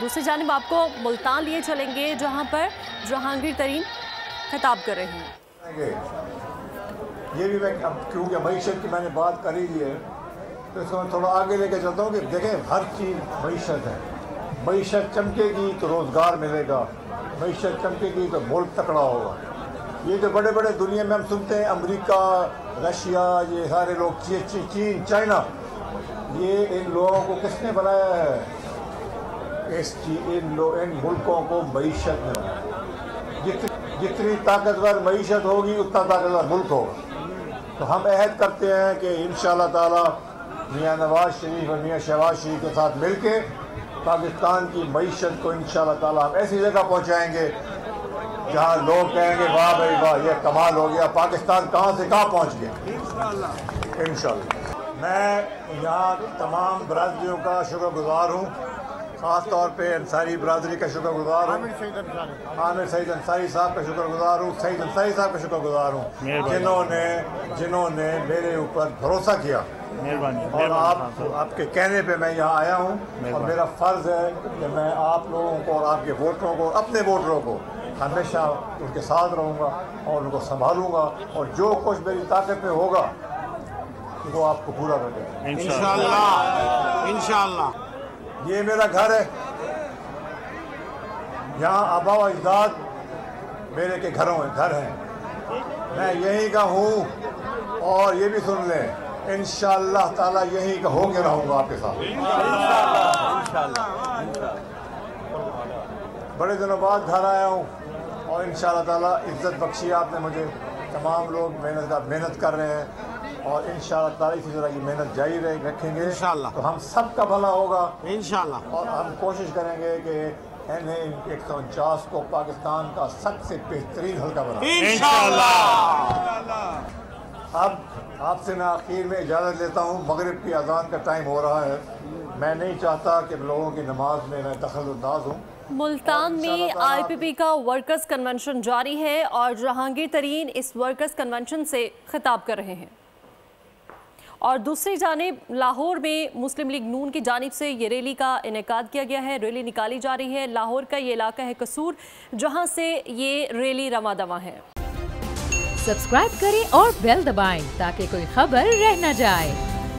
दूसरी जानिब आपको मुल्तान लिए चलेंगे जहां पर जहांगीर तरीन खिताब कर रहे हैं। ये भी मैं अब क्योंकि मईशत की मैंने बात करी है तो इसको मैं थोड़ा आगे लेके चलता हूँ कि देखें हर चीज़ मईशत है। मईशत चमकेगी तो रोज़गार मिलेगा, मईशत चमकेगी तो मुल्क तकड़ा होगा। ये जो बड़े बड़े दुनिया में हम सुनते हैं अमेरिका, रशिया, ये सारे लोग चीन, चाइना, ये इन लोगों को किसने बनाया है? इन मुल्कों को मईशत ने बनाया। जितनी ताकतवर मईशत होगी उतना ताकतवर मुल्क होगा। तो हम अहद करते हैं कि इंशाअल्लाह ताला मियाँ नवाज शरीफ और मियाँ शहबाज शरीफ के साथ मिलके पाकिस्तान की मईशत को इंशाअल्लाह ताला हम ऐसी जगह पहुँचाएँगे जहाँ लोग कहेंगे वाह भाई वाह, ये कमाल हो गया, पाकिस्तान कहाँ से कहाँ पहुँच गया। इंशाअल्लाह मैं यहाँ तमाम बरादरियों का शुक्रगुजार हूँ, ख़ास तौर पे अंसारी बरादरी का शुक्रगुजार हूँ, आमिर सईद अंसारी साहब का शुक्रगुजार हूँ, सईद अंसारी साहब का शुक्रगुजार हूँ जिन्होंने मेरे ऊपर भरोसा किया और आपके कहने पे मैं यहाँ आया हूँ। और मेरा फ़र्ज़ है कि मैं आप लोगों को और आपके वोटरों को, अपने वोटरों को हमेशा उनके साथ रहूँगा और उनको संभालूँगा और जो कुछ मेरी ताकत में होगा वो आपको पूरा कर देगा इंशाअल्लाह। इंशाअल्लाह ये मेरा घर है, यहाँ आबा व अजदाद मेरे के घर हैं, मैं यहीं का हूँ और ये भी सुन लें इंशाअल्लाह ताला यहीं का होके रहूँगा आपके साथ इंशाअल्लाह। बड़े दिनों बाद घर आया हूँ और इंशाअल्लाह ताला इज्जत बख्शी आपने मुझे। तमाम लोग मेहनत कर रहे हैं और इंशाअल्लाह ताला इसी तरह की मेहनत जारी रखेंगे इंशाअल्लाह। तो हम सब का भला होगा इंशाअल्लाह और हम कोशिश करेंगे कि NA-149 को पाकिस्तान का सबसे बेहतरीन हल्का बनाएं इंशाअल्लाह। अब आपसे मैं आखिर में इजाज़त लेता हूँ, मगरिब की अजान का टाइम हो रहा है। मैं नहीं चाहता कि लोगों की नमाज में मैं दखल अंदाज हूँ। मुल्तान में IPP का वर्कर्स कन्वेंशन जारी है और जहांगीर तरीन इस वर्कर्स कन्वेंशन से खिताब कर रहे हैं। और दूसरी जानिब लाहौर में मुस्लिम लीग नून की जानिब से ये रैली का इनेकाद किया गया है। रैली निकाली जा रही है। लाहौर का ये इलाका है कसूर, जहां से ये रैली रवा दवा है। सब्सक्राइब करें और बेल दबाएं ताकि कोई खबर रह न जाए।